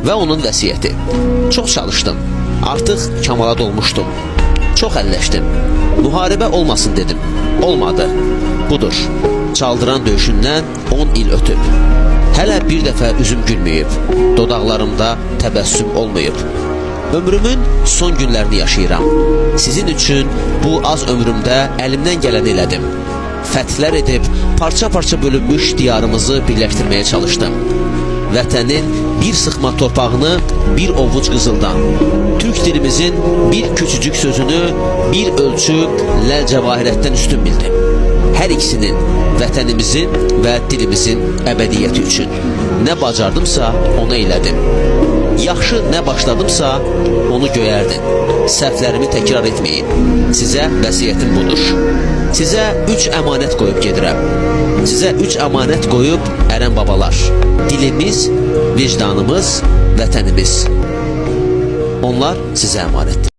və onun vəsiyyəti. Çox çalışdım. Artıq kamala dolmuşdum. Çox əlləşdim. Müharibə olmasın dedim. Olmadı. Budur. Çaldıran döyüşündən 10 il ötüb. Hələ bir dəfə üzüm gülməyib. Dodaqlarımda təbəssüm olmayıb. Ömrümün son günlərini yaşayıram. Sizin üçün bu az ömrümdə əlimdən gələni elədim. Fəthlər edib, parça-parça bölünmüş diyarımızı birləşdirməyə çalışdım. Vətənin bir sıxma torpağını bir ovuc qızıldan, Türk dilimizin bir küçücük sözünü bir ölçü ləl-cəvahirətdən üstün bildim. Hər ikisinin, vətənimizin və dilimizin əbədiyyəti üçün. Nə bacardımsa, onu elədim. Yaxşı nə başladımsa, onu göyərdin. Səhvlərimi təkrar etməyin. Sizə vəsiyyətim budur. Sizə 3 əmanət qoyub gedirəm. Sizə 3 əmanət qoyub ərən babalar. Dilimiz, vicdanımız, vətənimiz. Onlar sizə əmanətdir.